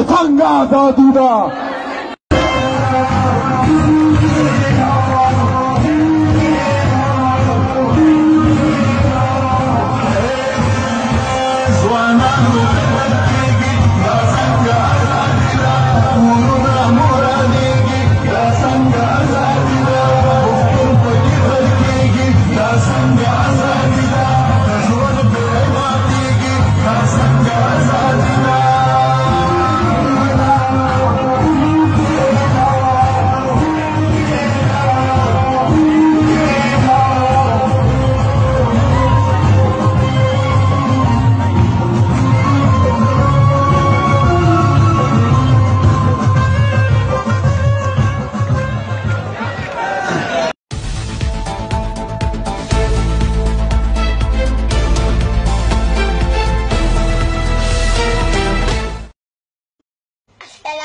Tangada Duda.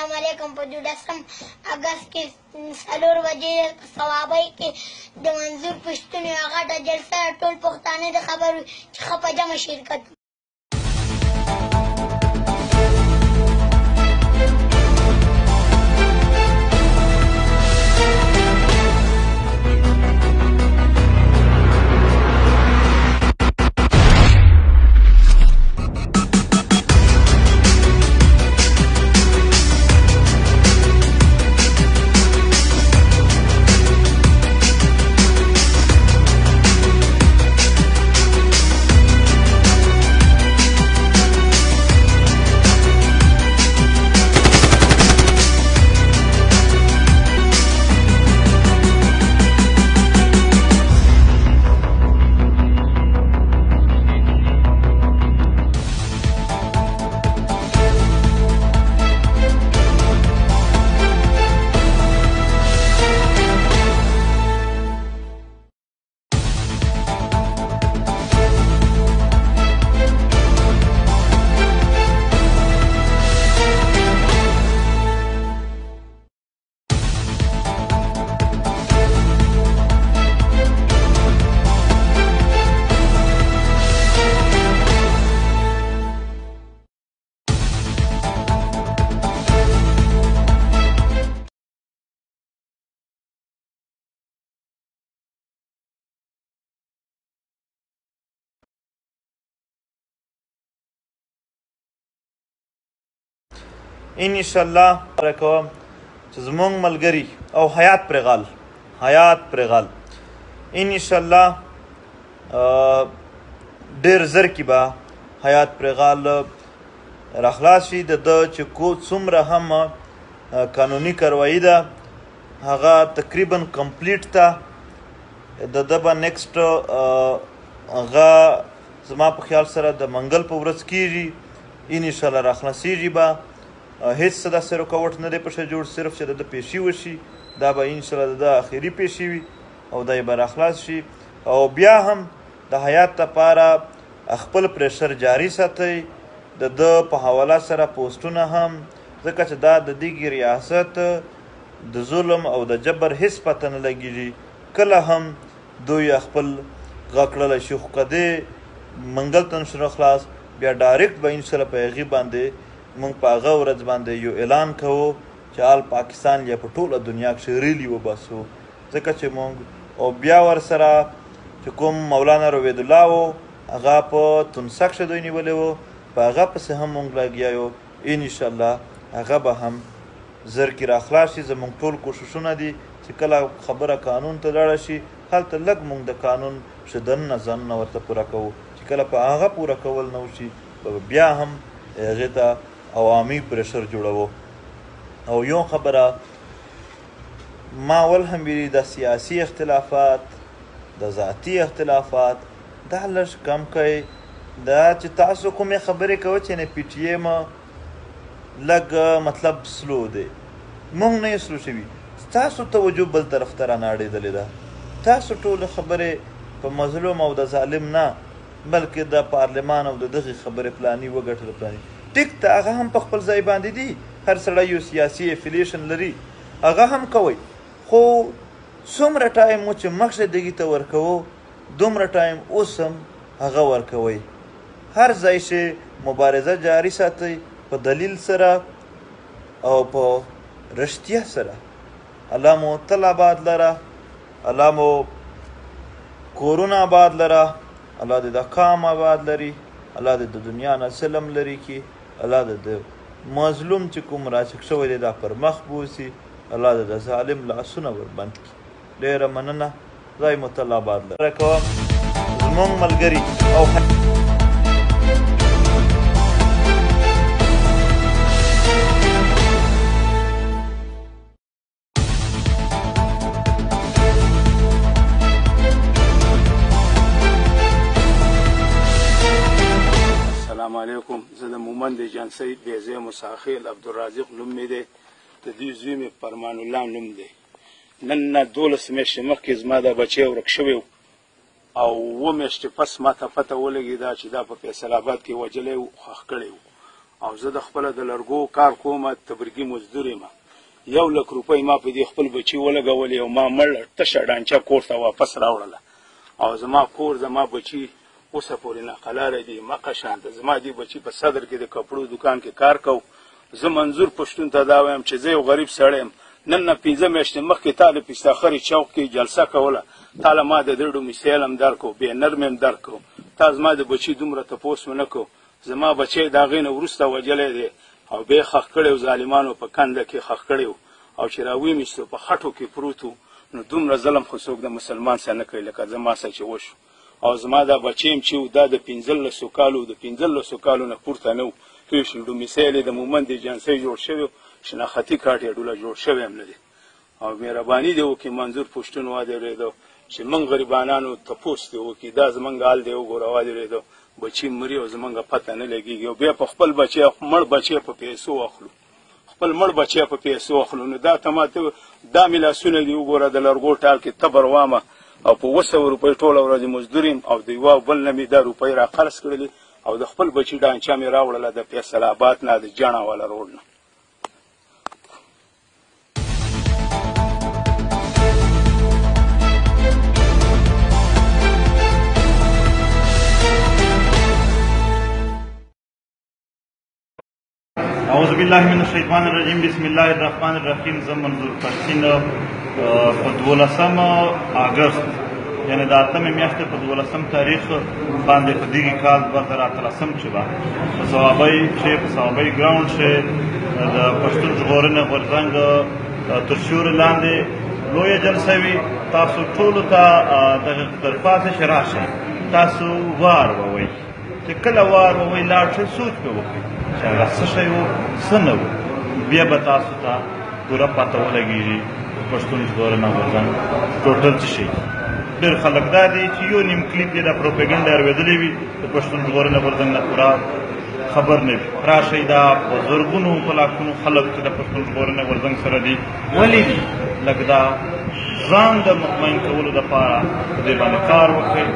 السلام علیکم. په 14 اګست کې 4 بجې په صوابۍ کې د منظور پښتون یوه غټه جلسه ټول پښتانه د خبرو چې ښه په جمع شرکت. انشاءالله کوم چې زمونږ ملګري او حیات پرغال انشاءالله ډېر زر کې به حیات پرغال راخلاص شي. د ده چې څومره هم قانوني کاروایي ده هغه تقریبا کمپلیټ ده. د ده به نیکسټ هغه زما په خیال سره د منګل په ورځ کېږي انشاءالله راخلاصېږي به. هیڅ څه داسې رکاوټ نه دی پکې جوړ، صرف چې د ده پیشي وشي دا به انشاءالله د ده اخري پیشي وي او دا یې به راخلاص شي. او بیا هم د حیات لپاره خپل پریشر جاري ساتئ، د ده په حواله سره پوسټونه هم، ځکه چې دا د دې ریاست د ظلم او د جبر هیڅ پته نه لګېږي. کله هم دوی خپل غږ کړلی شي، خو که دی منګل ته نشو خلاص بیا ډایرکټ به انشاءالله په هغې باندې موږ په هغه ورځ باندې یو اعلان کوو چې آل پاکستان یا په ټوله دنیا کښې ریلي وباسو. ځکه چې موږ او بیا ورسره چې کوم مولانا روید الله و هغه په تونسه کښې دوی نیولی و، په هغه پسې هم موږ لګیا یو. انشاءالله هغه به هم زر کې راخلاص شي. زموږ ټول کوششونه دي چې کله خبره قانون ته لاړه شي هلته لږ موږ د قانون شدنه ځانونه ورته پوره کوو، چې کله په هغه پوره کول نه وشي بیا هم هغې ته عوامي پریشر جوړوو. او یو خبره ما ول هم ویلي د سیاسي اختلافات د ذاتي اختلافات دا لږ کم کوئ. دا چې تاسو کومې خبرې کوئ چې نه پی ټي ایم لږ مطلب سلو دی، موږ نه یې سلو شوي، ستاسو توجه بل طرف ته راناړېدلې ده. تاسو ټولې خبرې په مظلوم او د ظالم نه بلکې د پارلمان او د دغې خبرې پلاني وګټله پلاني ټیک ته هغه هم په خپل ځای باندې دي. هر سړی یو سیاسي افیلیشن لري، هغه هم کوئ، خو څومره ټایم مو چې مخکې دغې ته ورکوو دومره ټایم اوس هم هغه ورکوئ. هر ځای چې مبارزه جاري ساتئ په دلیل سره او په رښتیا سره. الله مو تل آباد لره، الله مو کورونه آباد لره، الله دې د قام آباد لري، الله دې د دنیا نه سلم لري کړي، الله دې د مظلوم چې کوم راشق شوی دی دا پر مخ بوسي، الله دې د ظالم لاسونه وربند کړي. ډېره مننه، ځای مو تل آباد لره کوم زموږ ملګري او السلام علیکم. زه د مومند ایجنسۍ بیزی مساخیل عبدالرازق نوم مې دی، د دې زوی مې فرمان الله نوم دی. نن نه 12 میاشتې مخکې زما دا بچی ورک شوی او 7 میاشتې پس ما ته پته ولګېده چې دا په فیصل آباد کې وجلی و، ښخ کړی و. او زه د خپله د لرګو کار کوم، تبرګي مزدور یم. 1,00,000 روپۍ ما په دې خپل بچي ولګولې او ما مړ تشه ډانچه کور ته واپس راوړله. او زما کور زما بچي اوسه پورې ناقلاره دي. مقه شانته زما دې بچي په صدر کې د کپړو دوکان کې کار کو. زه منظور پښتون ته دا وایم چې زه یو غریب سړی یم. نن نه 15 میاشتې مخکې تا د پستاخري چوک کې جلسه کوله، تا له ما د دړو مثال هم درکو، بینر مې هم درکو. تا زما د بچي دومره تپوس ونه کو. زما بچی د هغې نه وروسته وجلی دی او بیا خښ کړی و، ظالمانو په کنده کې خښ کړی و او چې راویمیستو په خټو کې پروت و. نو دومره ظلم خو څوک د مسلمان سره نه کوي لکه زما سره چې وشو. او زما دا بچی یم چې دا د 15 کالو د 15 کالو نه پورته نه و. پوه شو، ډومیسایل یې د مومند ایجنسۍ جوړ شوی، شناختي کارت یې ډوله جوړ شوی هم نه دی. او مهرباني دې وکړي منظور پښتون وادرېدو چې موږ غریبانانو تپوس دې وکړي، دا زموږ حال دی وګوره وادرېدو. بچی مري او زمونږ پته نه لګېږي او بیا په خپل بچی مړ بچی په پیسو اخلو، خپل مړ بچی په پیسو اخلو. نو دا ته ماته دا مې لاسونه دي وګوره د لرګو ټال کې تبر وامه او په 200 روپۍ ټوله ورځ مزدور یم او د یوه بل نه مې دا روپۍ را قرض کړلې او د خپل بچي ډانچه مې راوړله د فیصل آباد نه د جاڼه والا روډ نه. اعوذ بالله من الشیطان الرجیم. بسم الله الرحمن الرحیم. زه منظور پښتین په 12 اګست یعنی د 8مې میاشتې په 12 تاریخ باندې په دغه کال 2013 چې به په صوابۍ ګراوند چې د پښتون ژغورنې غورځنګ تر سیوري لاندې لویه جلسه وي. تاسو ټولو ته دغه درخواست چې راشئ، تاسو وار ووئ، چې کله وار ووئ لاړ شئ، سوچ به وکړئ چې هغه څه شی و څه نه و. بیا به تاسو ته پوره پته ولګېږي پښتون ژغورنه غورځنګ ټوټل څه شي. ډېر خلک دا دی چې یو نیم کلیپ یې د پروپیګنډا اورېدلی وي، د پښتون ژغورنې غورځنګ نه پوره خبر نه وي. راشئ، دا په زرګونو په لاکونو خلک چې د پښتون ژغورنې غورځنګ سره دي. ولې دي؟ لږ دا ځان د مطمئن کولو دپاره په دې باندې کار وکړئ.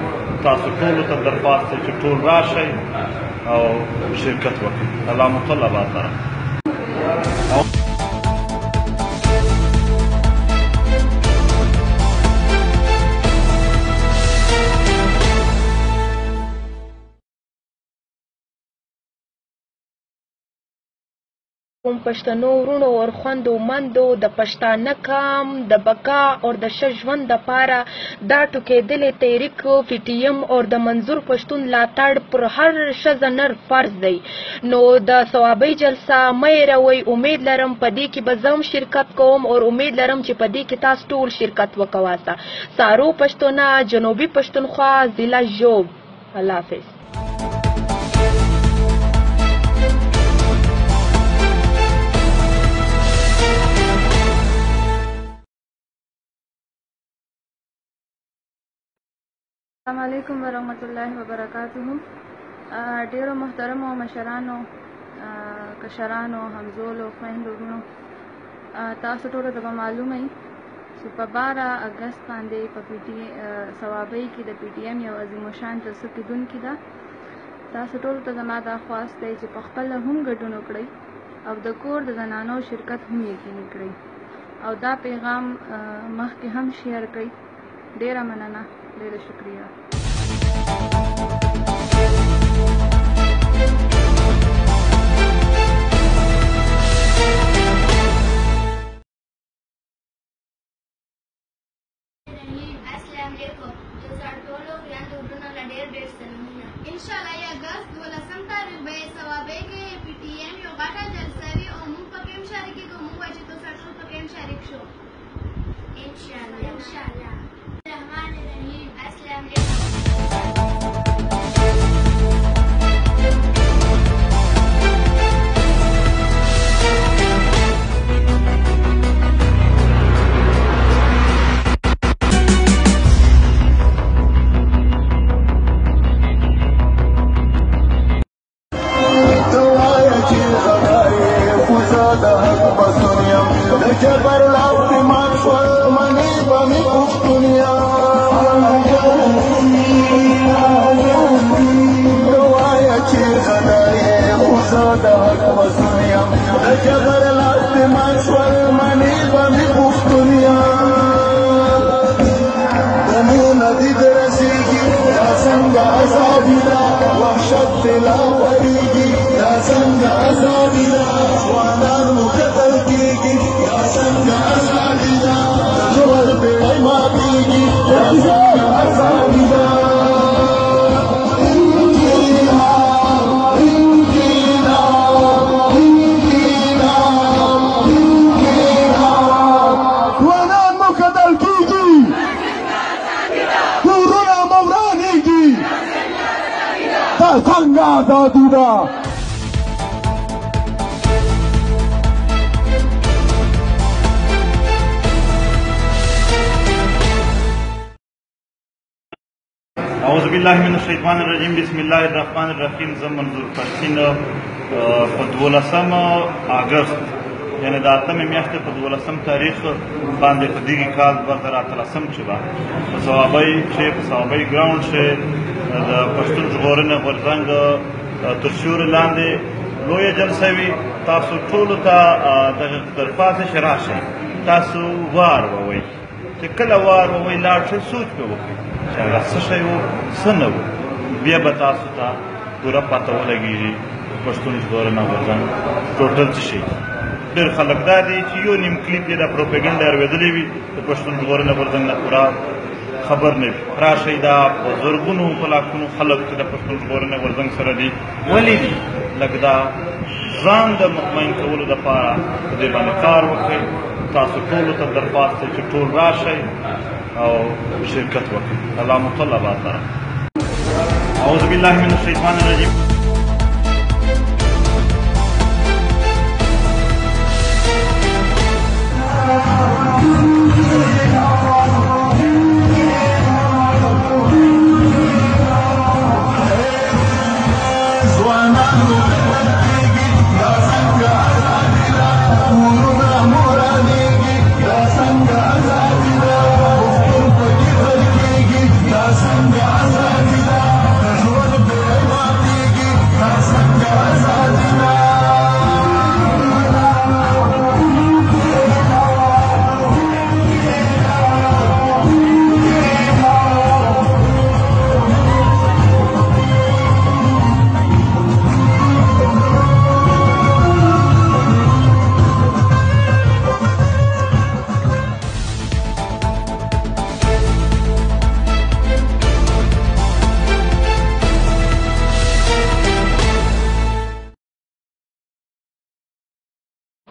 تاسو ټولو ته درخواست دی چې ټول راشئ او شرکت وکړي. الله مطلع آباد لره. پښتنو ورونو او خویندو مندو د پښتانه کام د بقا او د ښه ژوند دپاره دا ټوکېدلی تحریک پی ټي ایم او د منظور پښتون ملاتړ پر هر ښځه نر فرض دی. نو د صوابۍ جلسه مه هېروئ. امید لرم په دې کې به زه هم شرکت کوم او امید لرم چې په دې کې تاسو ټول شرکت وکواسه. سارو پښتونه، جنوبي پښتونخوا، ضلع ژوب. الله حافظ. السلام علیکم ورحمۃ اللہ وبرکاتہ. ډیرو محترمو مشرانو، کشرانو، همزولو، خویندو، ورونو، تاسو ټولو ته به معلومه وي چې په 12 اګست باندې په صوابۍ کې د پی ټي ایم یو عظیم الشان جلسه کیدونکې ده. تاسو ټولو ته زما دا خواست دی چې په خپله هم ګډون وکړئ او د کور د زنانو شرکت هم یقیني کړئ او دا پیغام مخکې هم شیر کړئ. ډیره مننه، ډیره شکریه. السلام علیکم. ټولو خویندو ورونو له ډېر سلامونه. انشاءالله د اګست 12 تاریخ به صوابۍ کې پی ټي ایم یو غټه جلسه وي او موږ پکې هم شریکېږو. موږ وایو چې تاسو ټول پکې هم شریک شو انشاءالله. الرحمن الرحیم. السلام علیکم. Cheers, زاد حق مسونیم جبر لاست مانسور منی بمی پختونیا دمو ندید رسیگی یا سنگ عذابی دا وحشت دلا وریگی یا سنگ عذابی دا وانان مقتل کیگی یا سنگ عذابی دا جوال بیڑی ماتیگی یا سنگ عذابی دا څنګه آزادي ده اعوذ بالله من الشیطان الرجیم بسم الله الرحمن الرحیم زه منظور پښتین په 12 اگست یعنی د 8 میاشتې په 12 تاریخ باندې په دغه کال 2013 چې په صوابۍ ګراوند چې د پښتون ژغورنې غورځنګ تر سیوري لاندې لویه جلسه وي تاسو ټولو ته دغه درخواست چې راشئ تاسو وار ووئ چې کله وار ووئ لاړ شئ سوچ پې وکړئ چې هغه څه شی و څه نه و بیا به تاسو ته پوره پته ولګېږي پښتون ژغورنه غورځنګ ټوټل څه شي ډېر خلک دا دي چې یو نیم کلیپ یې د پروپیګنډا اورېدلی وي د پښتون ژغورنې غورځنګ نه پوره خبر نه وي راشئ دا په زرګونو په لاکونو خلک چې د پښتون ژغورنې غورځنګ سره دي ولې دي لږ دا ځان د مطمئن کولو دپاره په دې باندې کار وکړئ تاسو ټولو ته درخواست دی چې ټول راشئ او شرکت وکړئ الله مطلبات سره اعوذ بالله من الشیطان الرجیم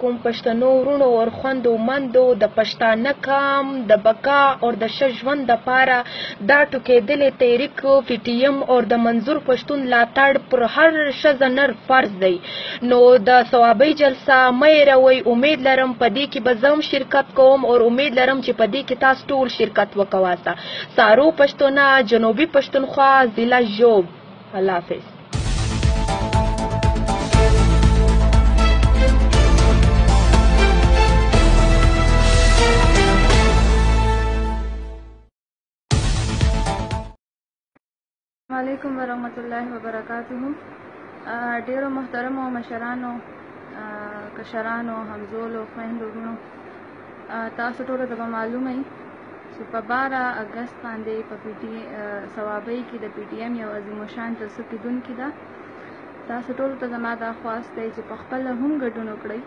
کوم پښتنو ورونو او خویندو مندو د پښتانه قام د بقا او د ښه ژوند دپاره دا ټوکېدلی تحریک پی ټي ایم او د منظور پښتون ملاتړ پر هر ښځه نر فرض دی نو د صوابۍ جلسه مه هېروئ امید لرم په دې کې به زه هم شرکت کوم او امید لرم چې په دې کې تاسو ټول شرکت وکواسه سارو پښتونه جنوبي پښتونخوا ضلع ژوب الله حافظ السلام علیکم ورحمۃ اللہ وبرکاتہ ډیرو محترمو مشرانو کشرانو همزولو خویندو ورونو تاسو ټولو ته به معلومه وي چې په 12 اګست باندې په صوابۍ کې د پی ټي ایم یو عظیم الشان جلسه کیدونکې ده تاسو ټولو ته زما دا خواست دی چې په خپله هم ګډون وکړئ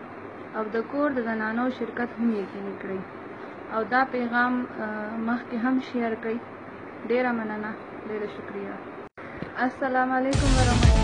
او د کور د زنانو شرکت هم یقیني کړئ او دا پیغام مخکې هم شیر کړئ ډیره مننه ډیره شکریه السلام علیکم ورحمۃ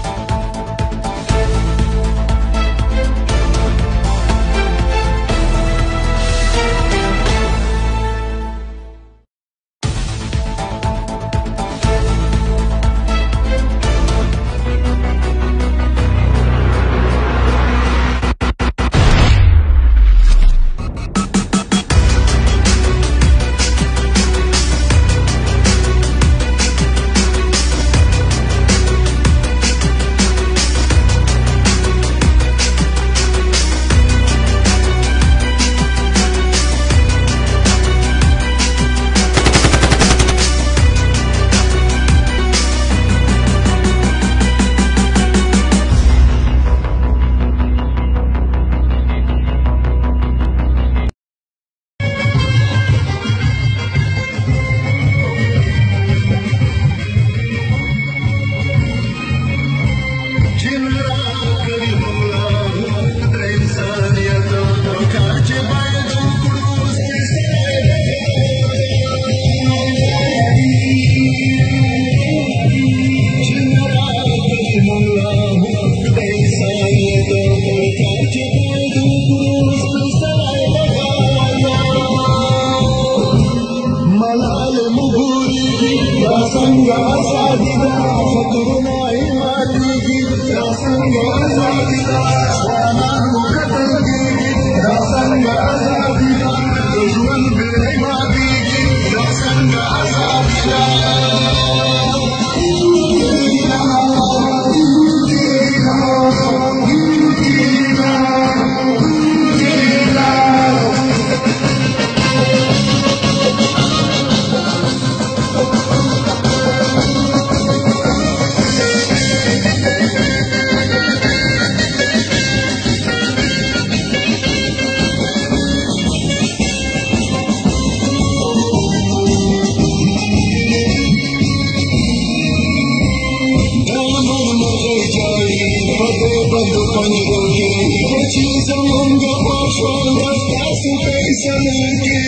تاسو فیصلو کې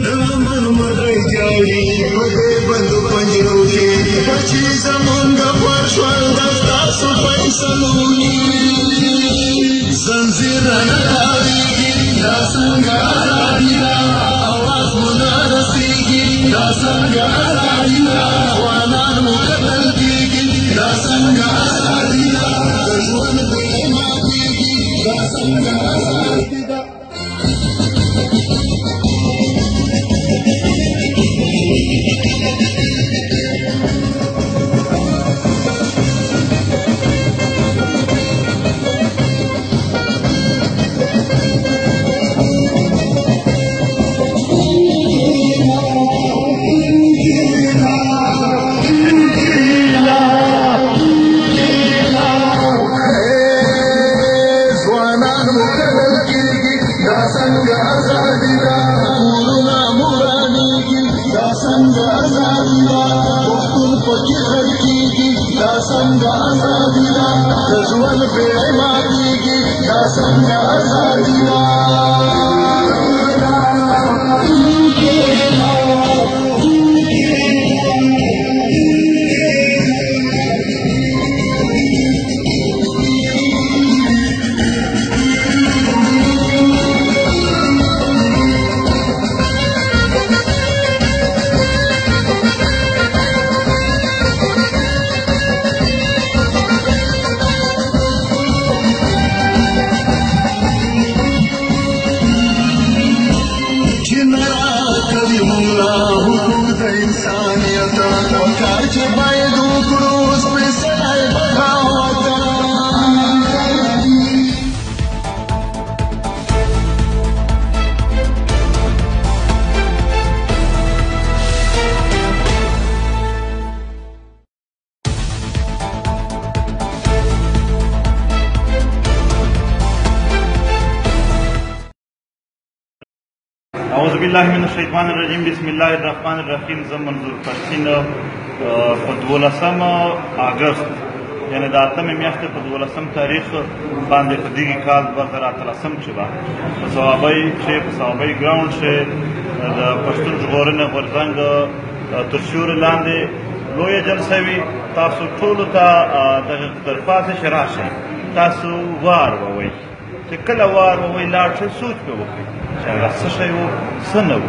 دامن مرغۍ جاړي په دې بندو پنجرو کې بچي زمونږ د خوښ شول د تاسو فیصلو کې زنځیر نه تاویږي دا څنګه ازادي ده اواز مو نه رسیږي دا څنګه ازادي ده افغانان مو قتل کېږي دا څنګه ازادي ده د ژوند بیړۍ ماتېږي دا څنګه ازادي ده اعوذ بالله من الشیطان الرجیم بسم الله الرحمن الرحیم زه منظور پښتین په 12 اګست یعنی د 8 میاشتې په 12 تاریخ باندې په دغه کال 2013 چې به په صوابۍ چې په صوابۍ ګراوند چې د پښتون ژغورنې غورځنګ تر سیوري لاندې لویه جلسه وي تاسو ټولو ته دغه درخواست چې راشئ تاسو وار ووئ چې کله وار ووئ لاړ شئ سوچ پې وکړئ چې هغه څه شی و څه نه و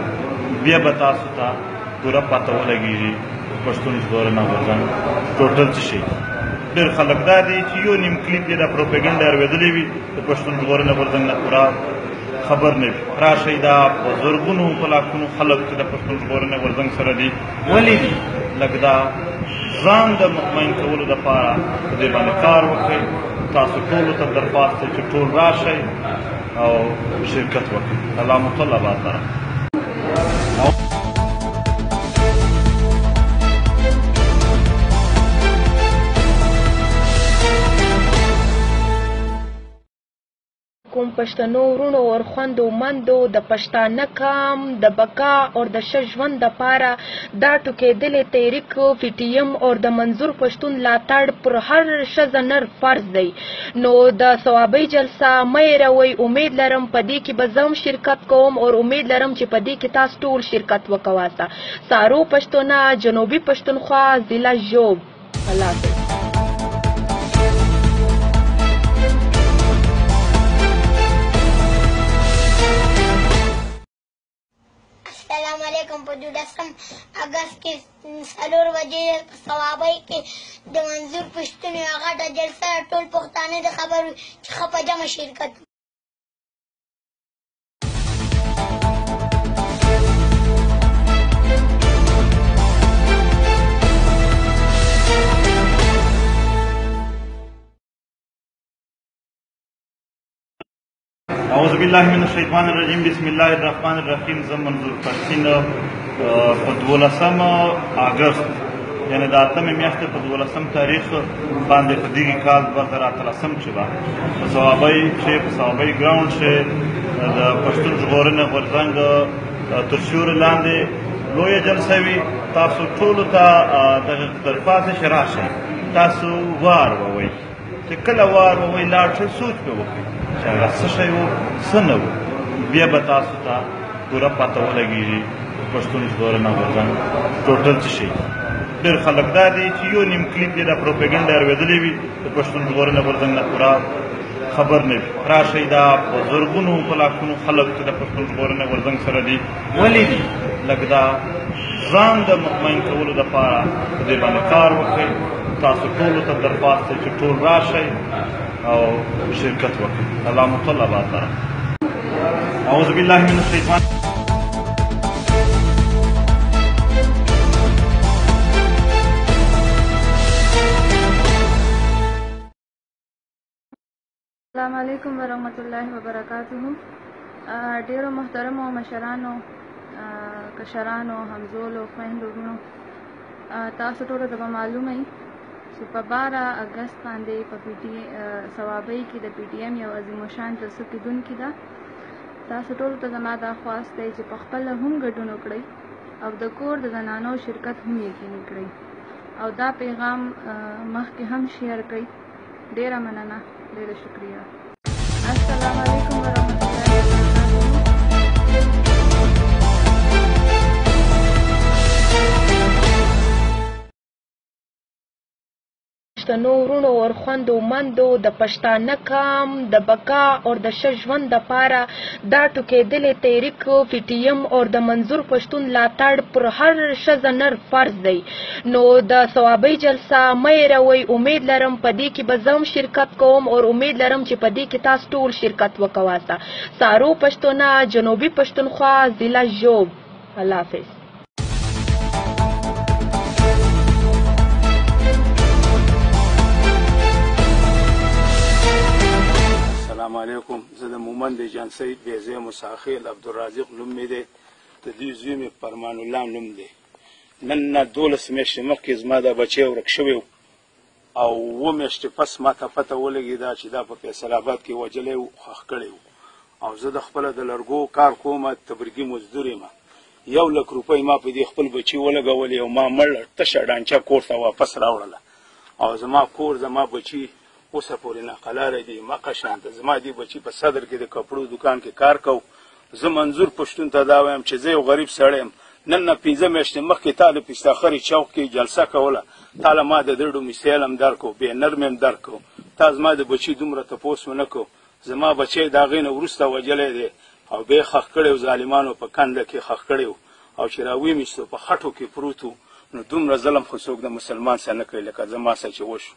بیا به تاسو ته پوره پته ولګېږي پښتون ژغورنه غورځنګ ټوټل څه شي ډېر خلک دا دي چې یو نیم کلیپ یې د پروپیګنډا اورېدلی وي د پښتون ژغورنه غورځنګ نه پوره خبر نه وي راشئ دا په زرګونو په لاکونو خلک چې د پښتون ژغورنې غورځنګ سره دي ولې دي لږ دا ځان د مطمئن کولو دپاره په دې باندې کار وکړئ تاسو ټولو ته درخواست دی چې ټول راشئ او شرکت وکړئ الله مو تل آباد لره کوم پښتنو ورونو او خویندو مندو د پښتانه قام د بقا او د ښه ژوند دپاره دا ټوکېدلی تحریک پی ټي ایم او د منظور پښتون ملاتړ پر هر ښځه نر فرض دی نو د صوابۍ جلسه مه هېروئ امید لرم په دې کې به زه هم شرکت کوم او امید لرم چې په دې کې تاسو ټول شرکت وکواسه سارو پښتونه جنوبي پښتونخوا ضلع ژوب الله حافظ السلام علیکم په 12 اګست کې 4 بجې په صوابۍ کې د منظور پښتون یوه غټه جلسه ټول پښتانه د خبرو چې ښه په جمع شرکت اعوذ بالله من الشیطان الرجیم بسم الله الرحمن الرحیم زه منظور پښتین په 12 اګست یعنی د 8 میاشتې په 12 تاریخ باندې په دغه کال 2013 چې به په صوابۍ چې په صوابۍ ګراوند چې د پښتون ژغورنې غورځنګ تر سیوري لاندې لویه جلسه وي تاسو ټولو ته دغه درخواست چې راشئ تاسو وار ووئ چې کله وار ووایي لاړ شئ سوچ پرې وکړئ چې هغه څه شی و څه نه و بیا به تاسو ته پوره پته ولګېږي پښتون ژغورنه غورځنګ ټوټل څه شی ډېر خلک دا دی چې یو نیم کلیپ یې د پروپیګنډا اورېدلی وي د پښتون ژغورنه غورځنګ نه پوره خبر نه وي راشئ دا په زرګونو په لاکونو خلک چې د پښتون ژغورنې غورځنګ سره دي ولې دي لږ دا ځان د مطمئن کولو دپاره په دې باندې کار وکړئ تاسو ټولو ته درخواست دی چې ټول راشئ او شرکت وکړئ الله مو تل آباد لره اعوذ بالله من الشیطان السلام علیکم ورحمۃ اللہ وبرکاتہ ډیرو محترمو مشرانو کشرانو همزولو خویندو وروڼو تاسو ټولو ته به معلومه وي چې په 12 اګست باندې په صوابۍ کې د پی ټي ایم یو عظیم الشان جلسه کیدونکې ده تاسو ټولو ته زما دا خواست دی چې پخپله هم ګډون وکړئ او د کور د زنانو شرکت هم یقیني کړئ او دا پیغام مخکې هم شیر کړئ ډیره مننه ډیره شکریه السلام علیکم ورحمۃ اللہ پښتنو ورونو او خویندو مندو د پښتانه قام د بقا او د ښه ژوند دپاره دا ټوکېدلی تحریک پی ټي ایم او د منظور پښتون ملاتړ پر هر ښځه نر فرض دی نو د صوابۍ جلسه مه هېروئ امید لرم په دې کې به زه هم شرکت کوم او امید لرم چې په دې کې تاسو ټول شرکت وکواسته سارو پښتونه جنوبي پښتونخوا ضلع ژوب الله حافظ السلام علیکم زه د مومند جانسۍ بیزه مساخیل عبدالرازق نوم مې دی د دوی زوی مې فرمان الله نوم دی نن نه 12 میاشتې مخکې زما دا بچی ورک شوی او 7 میاشتې پس ما ته پته ولګېده چې دا په فیصل آباد کې وجلی و ښخ کړی و او زه د خپله د لرګو کار کوم تبریګي مزدور یم 1 لک روپۍ ما په دې خپل بچي ولګولې او ما مړ تشه ډانچه کور ته واپس راوړله او زما کور زما بچي اوسه پورې ناقلاره دي مقه شانته زما دې بچي په صدر کې د کپړو دکان کې کار کو زه منظور پښتون ته دا وایم چې زه یو غریب سړی یم نن نه 15 میاشتې مخکې تا د پستاخري چوک کې جلسه کوله تاله ما د دړو مثال هم درکو بینر مې هم درکو تا زما د بچي دومره تپوس ونه کو زما بچی د هغې نه وروسته وجلی دی او بیا خښ کړی ظالمانو په کنده کې خښ کړی او چې راویمیستو په خټو کې پروت نو دومره ظلم خو څوک د مسلمان سره نه کوي لکه زما سره چې وشو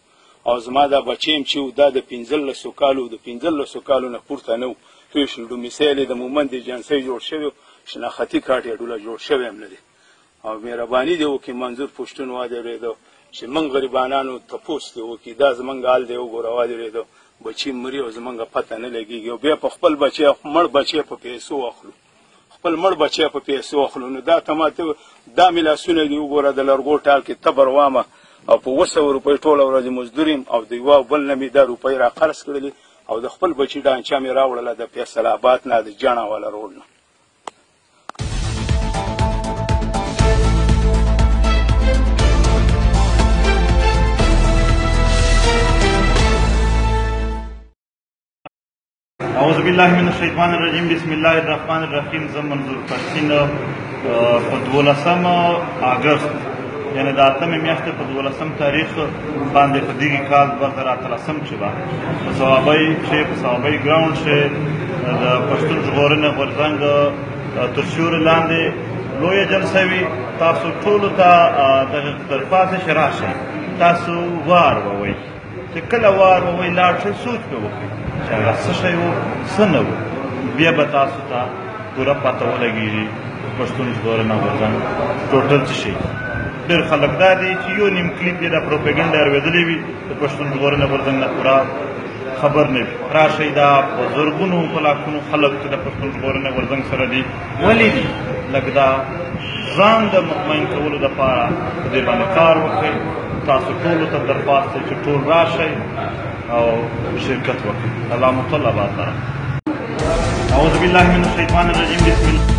او زما دا بچیم چې دا د 15 کالو د 15 کالو نه پورته نه و توی شل ډومیسایل د مومند جنسۍ جوړ شوی شناختی کارت یې ډوله جوړ شوی هم نه دی او مهرباني دی وکړي منظور پښتون واورېدو چې موږ غریبانانو تپوس دی وکړي دا زموږ حال دی وګوره واورېدو بچي مري او زموږ پته نه لګېږي او بیا په خپل بچی مړ بچی په پیسو واخلو خپل مړ بچی په پیسو واخلو نو دا تماته دا ملاسونه دی وګوره د لرګو ټال کې تبر وامه او په 200 روپۍ ټوله ورځ مزدوریم او د یوه بل نه مې دا روپۍ را قرض کړلې او د خپل بچي ډانچه مې راوړله د فیصل آباد نه د جاڼه والا روډ نه اعوذ بالله من الشیطان الرجیم بسم الله الرحمن الرحیم زه منظور پښتین په 12 اګست یعنی د 8 میاشتې په 12 تاریخ باندې په دغه کال 2013 چې به په صوابۍ ګراوند چې د پښتون ژغورنې غورځنګ تر سیوري لاندې لویه جلسه وي تاسو ټولو ته دغه درخواست چې راشئ تاسو وار ووئ چې کله وار ووئ لاړ شئ سوچ پرې وکړئ چې هغه څه شی و څه نه و بیا به تاسو ته پوره پته ولګېږي پښتون ژغورنه غورځنګ ټوټل څه شي ډېر خلک دا دی چې یو نیم کلیپ یې د پروپیګنډا اورېدلی وي د پښتون ژغورنې غورځنګ نه پوره خبر نه وي راشئ دا په زرګونو په لاکونو خلک چې د پښتون ژغورنې غورځنګ سره دي ولې دي لږ دا ځان د مطمئن کولو دپاره په دې باندې کار وکړئ تاسو ټولو ته درخواست دی چې ټول راشئ او شرکت وکړئ الله مو تل آباد لره اعوذ بالله من الشیطان الرجیم بسم الله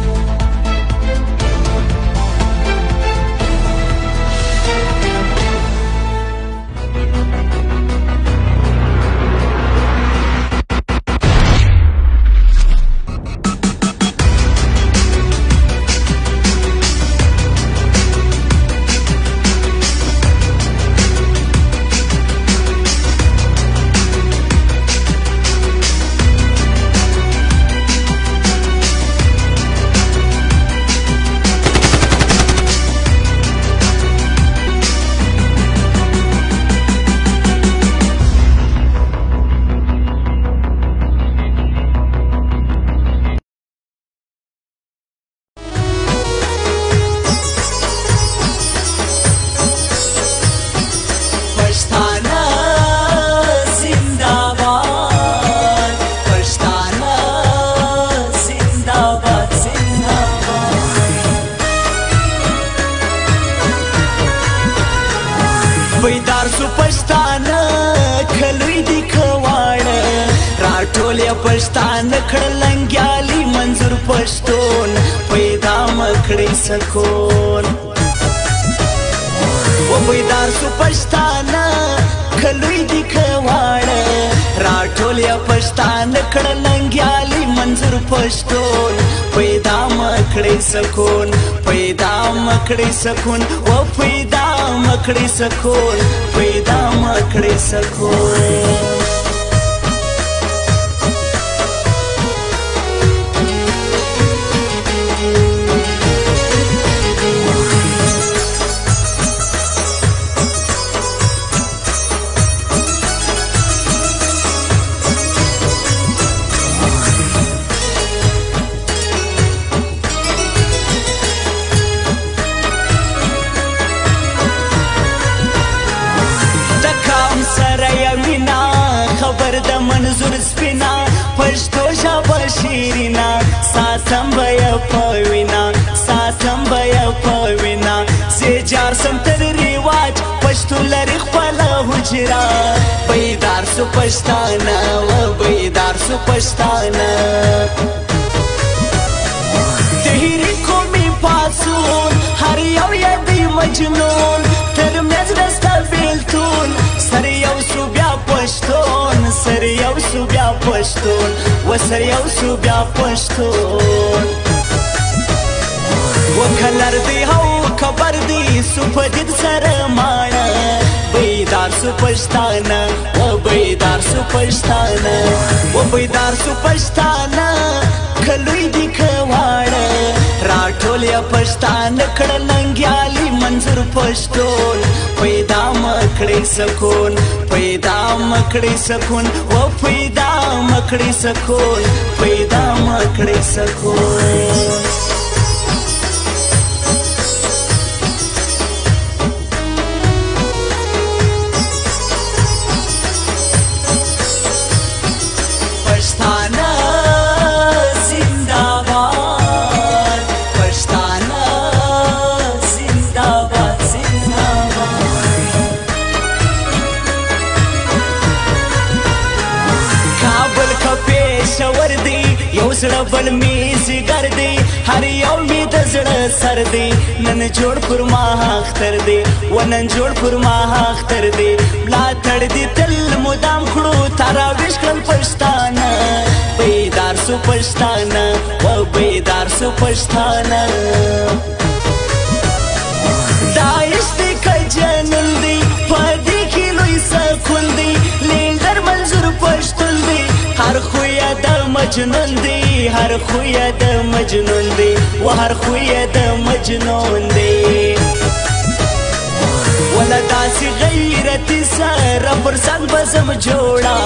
پښتانه کړه لنګیالي منظور پښتون پیدا مکړې سکون و بیدار سو پښتانه کلوی دی کواړه راټول یا پښتانه کړه لنګیالي منظور پښتون پیدا مکړې سکون پیدا مکړې سکون و پیدا مکړې سکون پیدا مکړې سکون خبر د منظور سپینا پښتو ژبه شیرینا ساتم بیا پوینا ساتم بیا پوینا زه جار سم تر ریواج پښتو لري خپل حجرا بیدار سو پښتانه و بیدار سو پښتانه تهری کومي پاسون هر یو یادی مجنون تر مز دستا بیلتون سر یو سو بیا پښتون سر یو سو بیا پښتون و سر یو سو بیا پښتون و کلر دی هو خبر دی سو پدید سره ماړه بیدار سو پښتانه و بیدار سو پښتانه و بیدار سو پښتانه کلوی دی کواړه راټول یا پښتانه کړه لنګیالي منظور پښتون پیدا مکړې سکون پیدا مکړې سکون و پیدا مکړې سکون پیدا مکړې سکون زړه بل می زیګر دی هر یو می د زړه سر دی نن جوړ پر ما اختر دی و نن جوړ پر ما اختر دی لا تړ دی تل مدام کړو تراویش کړل پښتانه بیدار سو پښتانه و بیدار سو پښتانه دایش دی کجنل دی پدې کې لوی سکون دی لیندر منظور پښتون دی هر خویا د مجنون دی هر خویا د مجنون دی و هر خویا د مجنون دی ولا داسې غیرتي سره پر ځان بزم جوړه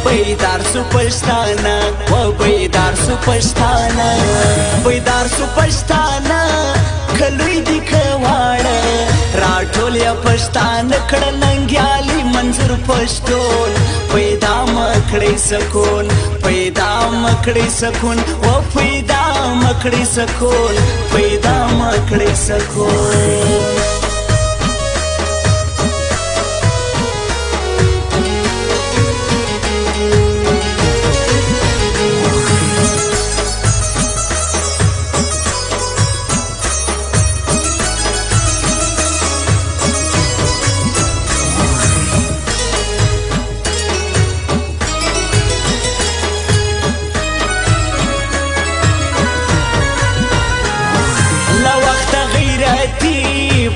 بیدار سو پښتانه و بیدار سو پښتانه بیدار سو پښتانه کلوی دی کواړه راټول یا پښتانه کړه لنګیالي منظور پښتون پیدا مکړې سکون پیدا مکړې سکون و پیدا مکړې سکون پیدا مکړې سکون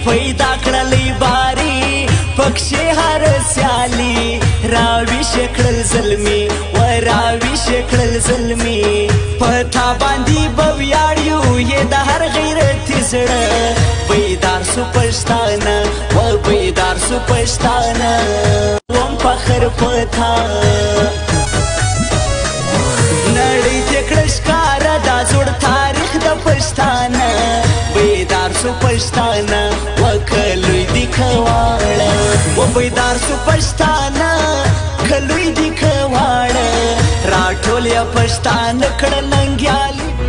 پیدا کړلې باري پکښې هر سیالي راوي شکړل زلمي و راوي شکړل زلمي پتا باندې بویاړیو یې د هر غیرتي زړه بیدار سو پښتانه و بیدار سو پښتانه وم فخر پتا نړۍ ته کړه ښکاره دا زوړ تاریخ د پښتانه بیدار سو پښتانه و کلوی دی کواړه و بیدار سو پښتانه کلوی دی کواړه راټول یا پښتانه کړه لنګیالي